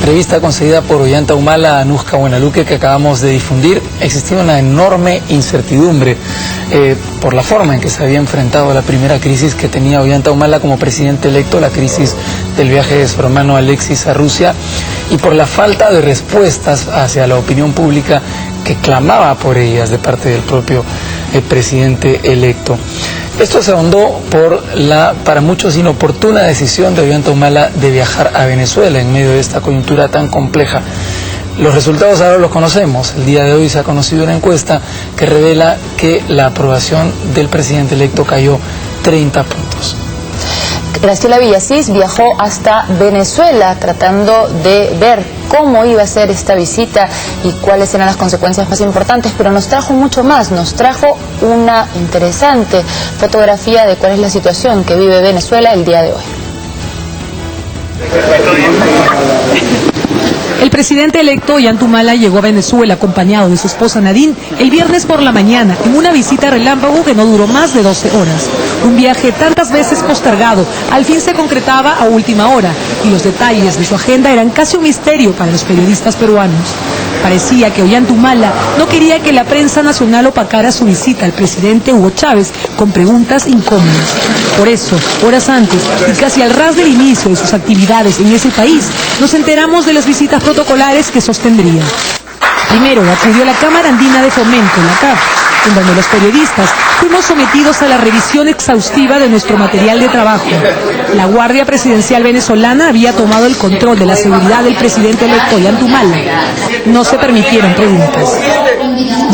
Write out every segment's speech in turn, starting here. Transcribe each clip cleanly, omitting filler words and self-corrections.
entrevista concedida por Ollanta Humala a Nusca Buenaluque que acabamos de difundir, existía una enorme incertidumbre por la forma en que se había enfrentado la primera crisis que tenía Ollanta Humala como presidente electo, la crisis del viaje de su hermano Alexis a Rusia, y por la falta de respuestas hacia la opinión pública que clamaba por ellas de parte del propio presidente electo. Esto se ahondó por la, para muchos, inoportuna decisión de Ollanta Humala de viajar a Venezuela en medio de esta coyuntura tan compleja. Los resultados ahora los conocemos. El día de hoy se ha conocido una encuesta que revela que la aprobación del presidente electo cayó 30 puntos. Graciela Villasís viajó hasta Venezuela tratando de ver cómo iba a ser esta visita y cuáles eran las consecuencias más importantes, pero nos trajo mucho más, nos trajo una interesante fotografía de cuál es la situación que vive Venezuela el día de hoy. El presidente electo Ollanta Humala llegó a Venezuela acompañado de su esposa Nadine el viernes por la mañana en una visita relámpago que no duró más de 12 horas. Un viaje tantas veces postergado al fin se concretaba a última hora y los detalles de su agenda eran casi un misterio para los periodistas peruanos. Parecía que Ollanta Humala no quería que la prensa nacional opacara su visita al presidente Hugo Chávez con preguntas incómodas. Por eso, horas antes y casi al ras del inicio de sus actividades en ese país, nos enteramos de las visitas protocolares que sostendría. Primero acudió a la Cámara Andina de Fomento, la CAF, en donde los periodistas fuimos sometidos a la revisión exhaustiva de nuestro material de trabajo. La Guardia Presidencial venezolana había tomado el control de la seguridad del presidente electo Ollanta Humala. No se permitieron preguntas.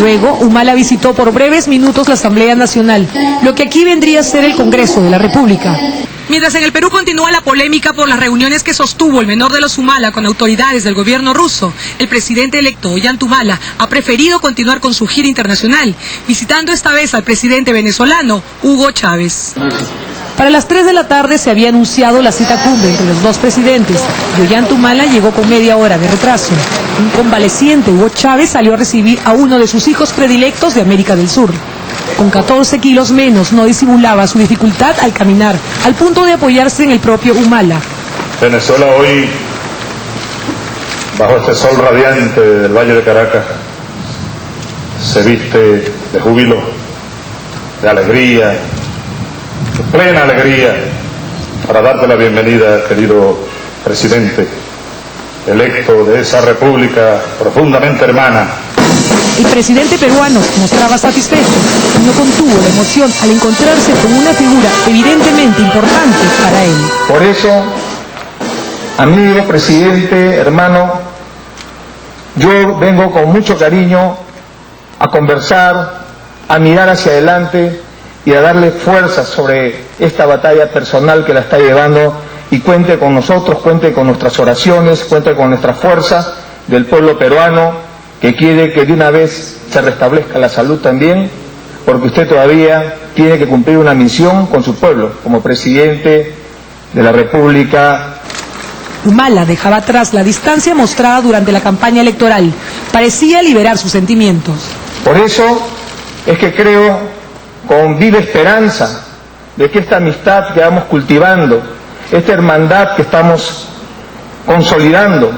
Luego, Humala visitó por breves minutos la Asamblea Nacional, lo que aquí vendría a ser el Congreso de la República. Mientras en el Perú continúa la polémica por las reuniones que sostuvo el menor de los Humala con autoridades del gobierno ruso, el presidente electo Ollanta Humala ha preferido continuar con su gira internacional, visitando esta vez al presidente venezolano Hugo Chávez. Para las 3 de la tarde se había anunciado la cita cumbre entre los dos presidentes y Ollanta Humala llegó con media hora de retraso. Un convaleciente, Hugo Chávez, salió a recibir a uno de sus hijos predilectos de América del Sur. Con 14 kilos menos, no disimulaba su dificultad al caminar, al punto de apoyarse en el propio Humala. Venezuela hoy, bajo este sol radiante del Valle de Caracas, se viste de júbilo, de alegría, de plena alegría, para darte la bienvenida, querido presidente electo de esa república profundamente hermana. El presidente peruano se mostraba satisfecho y no contuvo la emoción al encontrarse con una figura evidentemente importante para él. Por eso, amigo presidente, hermano, yo vengo con mucho cariño a conversar, a mirar hacia adelante y a darle fuerza sobre esta batalla personal que la está llevando, y cuente con nosotros, cuente con nuestras oraciones, cuente con nuestra fuerza del pueblo peruano, que quiere que de una vez se restablezca la salud también, porque usted todavía tiene que cumplir una misión con su pueblo, como presidente de la República. Humala dejaba atrás la distancia mostrada durante la campaña electoral. Parecía liberar sus sentimientos. Por eso es que creo, con viva esperanza, de que esta amistad que vamos cultivando, esta hermandad que estamos consolidando,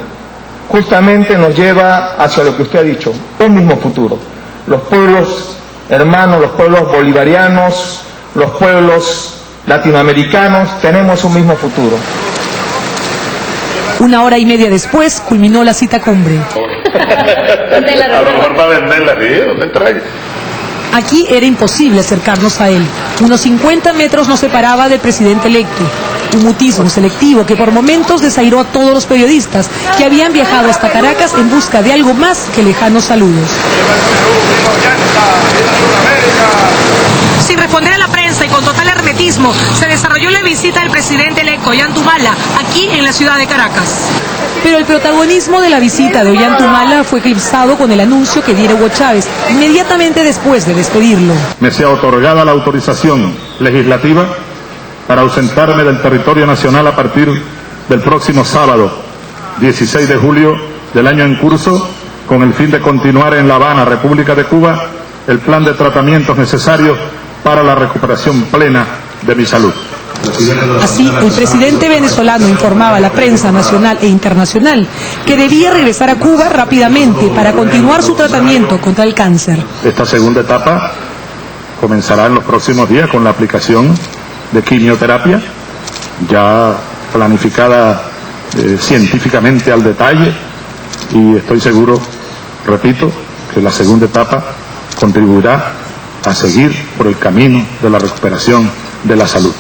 justamente nos lleva hacia lo que usted ha dicho, un mismo futuro. Los pueblos hermanos, los pueblos bolivarianos, los pueblos latinoamericanos, tenemos un mismo futuro. Una hora y media después culminó la cita cumbre. A lo mejor va a venderla, ¿sí? ¿Dónde trae? Aquí era imposible acercarnos a él. Unos 50 metros nos separaba del presidente electo. Un mutismo selectivo que por momentos desairó a todos los periodistas que habían viajado hasta Caracas en busca de algo más que lejanos saludos. Sin responder a la prensa y con total hermetismo, se desarrolló la visita del presidente electo Ollanta Humala aquí en la ciudad de Caracas. Pero el protagonismo de la visita de Ollanta Humala fue eclipsado con el anuncio que diera Hugo Chávez inmediatamente después de despedirlo. Me sea otorgada la autorización legislativa para ausentarme del territorio nacional a partir del próximo sábado, 16 de julio del año en curso, con el fin de continuar en La Habana, República de Cuba, el plan de tratamientos necesarios para la recuperación plena de mi salud. Así, el presidente venezolano informaba a la prensa nacional e internacional que debía regresar a Cuba rápidamente para continuar su tratamiento contra el cáncer. Esta segunda etapa comenzará en los próximos días con la aplicación de quimioterapia, ya planificada científicamente al detalle, y estoy seguro, repito, que la segunda etapa contribuirá a seguir por el camino de la recuperación de la salud.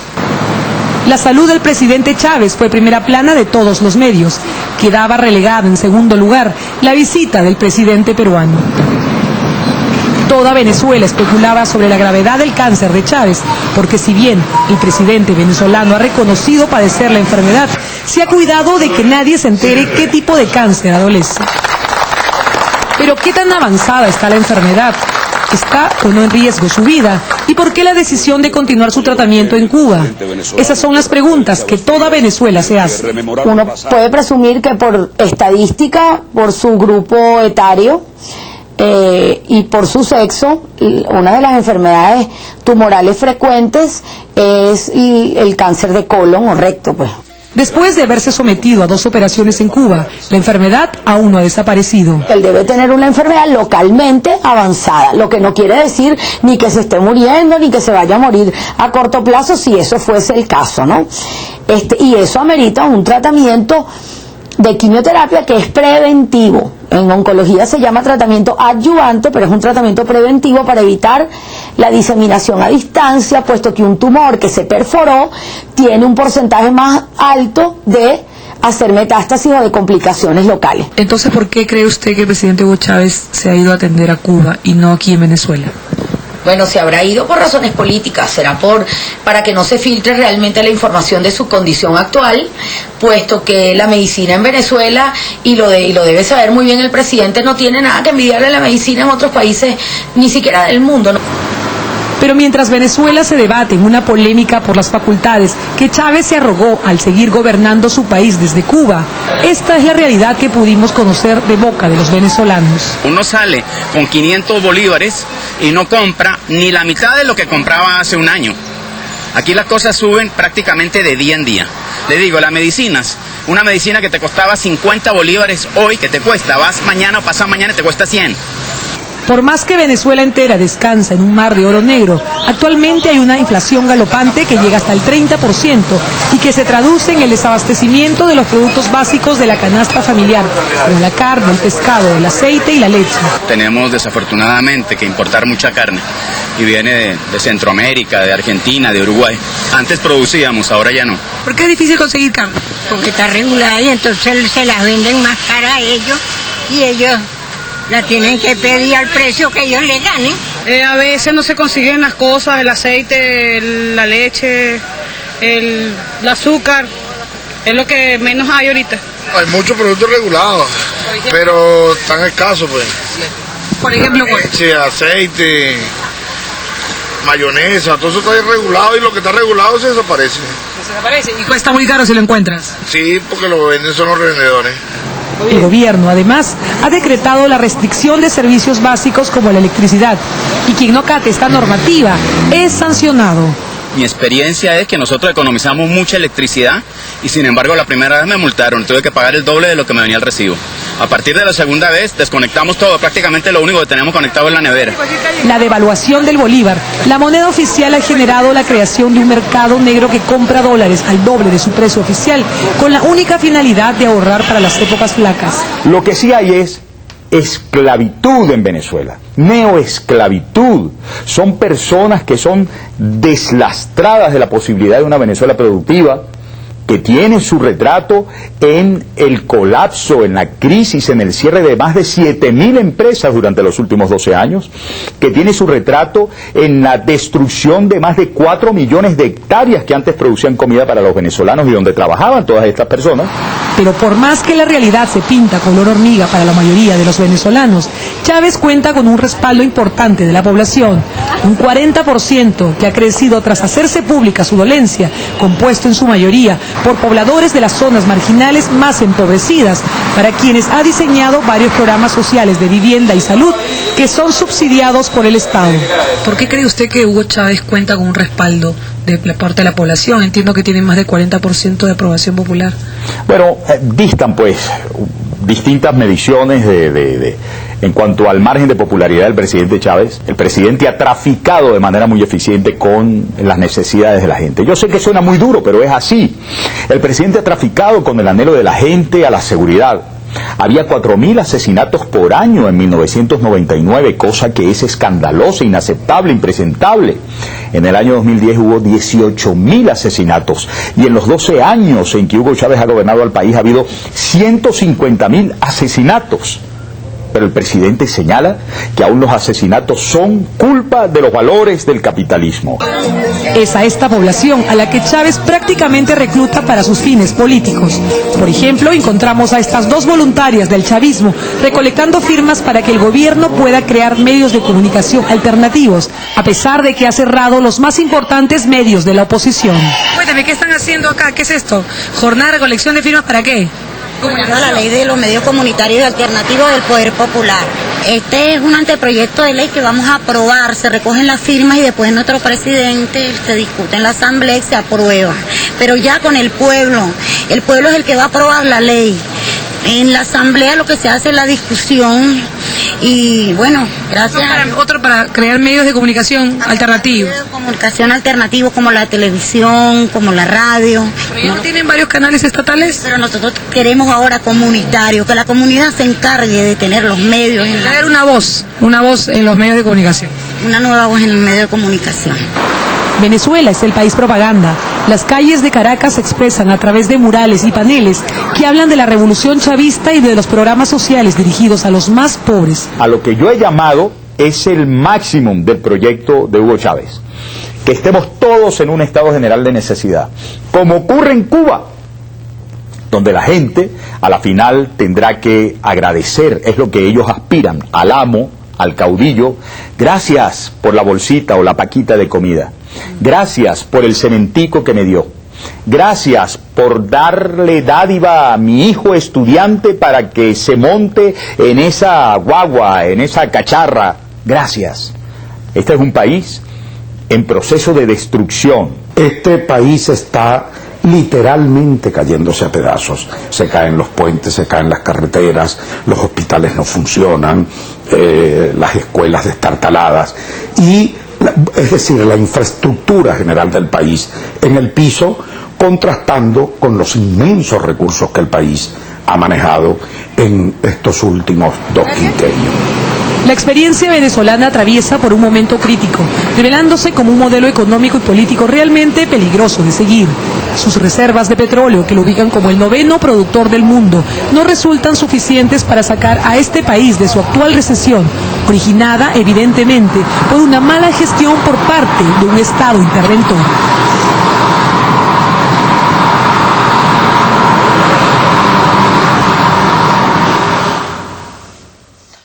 La salud del presidente Chávez fue primera plana de todos los medios. Quedaba relegada en segundo lugar la visita del presidente peruano. Toda Venezuela especulaba sobre la gravedad del cáncer de Chávez, porque si bien el presidente venezolano ha reconocido padecer la enfermedad, se ha cuidado de que nadie se entere qué tipo de cáncer adolece. Pero ¿qué tan avanzada está la enfermedad? ¿Está o no en riesgo su vida? ¿Y por qué la decisión de continuar su tratamiento en Cuba? Esas son las preguntas que toda Venezuela se hace. Uno puede presumir que por estadística, por su grupo etario y por su sexo, una de las enfermedades tumorales frecuentes es el cáncer de colon o recto, pues. Después de haberse sometido a 2 operaciones en Cuba, la enfermedad aún no ha desaparecido. Él debe tener una enfermedad localmente avanzada, lo que no quiere decir ni que se esté muriendo, ni que se vaya a morir a corto plazo, si eso fuese el caso, ¿no? Y eso amerita un tratamiento de quimioterapia que es preventivo. En oncología se llama tratamiento adyuvante, pero es un tratamiento preventivo para evitar la diseminación a distancia, puesto que un tumor que se perforó tiene un porcentaje más alto de hacer metástasis o de complicaciones locales. Entonces, ¿por qué cree usted que el presidente Hugo Chávez se ha ido a atender a Cuba y no aquí en Venezuela? Bueno, se habrá ido por razones políticas, será para que no se filtre realmente la información de su condición actual, puesto que la medicina en Venezuela, y lo debe saber muy bien el presidente, no tiene nada que envidiarle a la medicina en otros países, ni siquiera del mundo, ¿no? Pero mientras Venezuela se debate en una polémica por las facultades que Chávez se arrogó al seguir gobernando su país desde Cuba, esta es la realidad que pudimos conocer de boca de los venezolanos. Uno sale con 500 bolívares y no compra ni la mitad de lo que compraba hace un año. Aquí las cosas suben prácticamente de día en día. Le digo, las medicinas, una medicina que te costaba 50 bolívares hoy, que te cuesta, vas mañana o pasado mañana y te cuesta 100. Por más que Venezuela entera descansa en un mar de oro negro, actualmente hay una inflación galopante que llega hasta el 30% y que se traduce en el desabastecimiento de los productos básicos de la canasta familiar, como la carne, el pescado, el aceite y la leche. Tenemos desafortunadamente que importar mucha carne y viene de Centroamérica, de Argentina, de Uruguay. Antes producíamos, ahora ya no. ¿Por qué es difícil conseguir carne? Porque está regulada y entonces se la venden más cara a ellos y ellos la tienen que pedir al precio que ellos le ganen. A veces no se consiguen las cosas, el aceite, la leche, el azúcar, es lo que menos hay ahorita. Hay muchos productos regulados, pero están escasos, pues. Por ejemplo, leche, aceite, mayonesa, todo eso está regulado y lo que está regulado se desaparece. ¿Se desaparece? ¿Y cuesta muy caro si lo encuentras? Sí, porque lo venden son los revendedores. El gobierno, además, ha decretado la restricción de servicios básicos como la electricidad, y quien no acate esta normativa es sancionado. Mi experiencia es que nosotros economizamos mucha electricidad y sin embargo la primera vez me multaron, tuve que pagar el doble de lo que me venía el recibo. A partir de la segunda vez desconectamos todo, prácticamente lo único que tenemos conectado es la nevera. La devaluación del bolívar, la moneda oficial, ha generado la creación de un mercado negro que compra dólares al doble de su precio oficial, con la única finalidad de ahorrar para las épocas flacas. Lo que sí hay es esclavitud en Venezuela, neoesclavitud. Son personas que son deslastradas de la posibilidad de una Venezuela productiva, que tiene su retrato en el colapso, en la crisis, en el cierre de más de 7.000 empresas durante los últimos 12 años, que tiene su retrato en la destrucción de más de 4 millones de hectáreas que antes producían comida para los venezolanos y donde trabajaban todas estas personas. Pero por más que la realidad se pinta color hormiga para la mayoría de los venezolanos, Chávez cuenta con un respaldo importante de la población, un 40% que ha crecido tras hacerse pública su dolencia, compuesto en su mayoría por pobladores de las zonas marginales más empobrecidas, para quienes ha diseñado varios programas sociales de vivienda y salud que son subsidiados por el Estado. ¿Por qué cree usted que Hugo Chávez cuenta con un respaldo de la parte de la población? Entiendo que tiene más del 40% de aprobación popular. Bueno, distan pues distintas mediciones en cuanto al margen de popularidad del presidente Chávez. El presidente ha traficado de manera muy eficiente con las necesidades de la gente. Yo sé que suena muy duro, pero es así. El presidente ha traficado con el anhelo de la gente a la seguridad. Había 4.000 asesinatos por año en 1999, cosa que es escandalosa, inaceptable, impresentable. En el año 2010 hubo 18.000 asesinatos y en los 12 años en que Hugo Chávez ha gobernado al país ha habido 150.000 asesinatos. Pero el presidente señala que aún los asesinatos son culpa de los valores del capitalismo. Es a esta población a la que Chávez prácticamente recluta para sus fines políticos. Por ejemplo, encontramos a estas dos voluntarias del chavismo recolectando firmas para que el gobierno pueda crear medios de comunicación alternativos, a pesar de que ha cerrado los más importantes medios de la oposición. Cuéntame, ¿qué están haciendo acá? ¿Qué es esto? ¿Jornada de recolección de firmas para qué? La ley de los medios comunitarios y alternativos del Poder Popular. Este es un anteproyecto de ley que vamos a aprobar, se recogen las firmas y después nuestro presidente se discute en la asamblea y se aprueba. Pero ya con el pueblo es el que va a aprobar la ley. En la asamblea lo que se hace es la discusión y bueno, gracias. Otro para crear medios de comunicación alternativos. Medios de comunicación alternativos como la televisión, como la radio. ¿No tienen varios canales estatales? Pero nosotros queremos ahora comunitarios, que la comunidad se encargue de tener los medios. Tener una voz en los medios de comunicación. Una nueva voz en el medio de comunicación. Venezuela es el país propaganda. Las calles de Caracas se expresan a través de murales y paneles que hablan de la revolución chavista y de los programas sociales dirigidos a los más pobres. A lo que yo he llamado es el máximo del proyecto de Hugo Chávez. Que estemos todos en un estado general de necesidad, como ocurre en Cuba, donde la gente a la final tendrá que agradecer, es lo que ellos aspiran, al amo, al caudillo, gracias por la bolsita o la paquita de comida. Gracias por el cementico que me dio. Gracias por darle dádiva a mi hijo estudiante para que se monte en esa guagua, en esa cacharra. Gracias. Este es un país en proceso de destrucción. Este país está literalmente cayéndose a pedazos. Se caen los puentes, se caen las carreteras, los hospitales no funcionan, las escuelas destartaladas y es decir, la infraestructura general del país en el piso, contrastando con los inmensos recursos que el país ha manejado en estos últimos 2 quinquenios. La experiencia venezolana atraviesa por un momento crítico, revelándose como un modelo económico y político realmente peligroso de seguir. Sus reservas de petróleo, que lo ubican como el 9º productor del mundo, no resultan suficientes para sacar a este país de su actual recesión, originada evidentemente por una mala gestión por parte de un Estado interventor.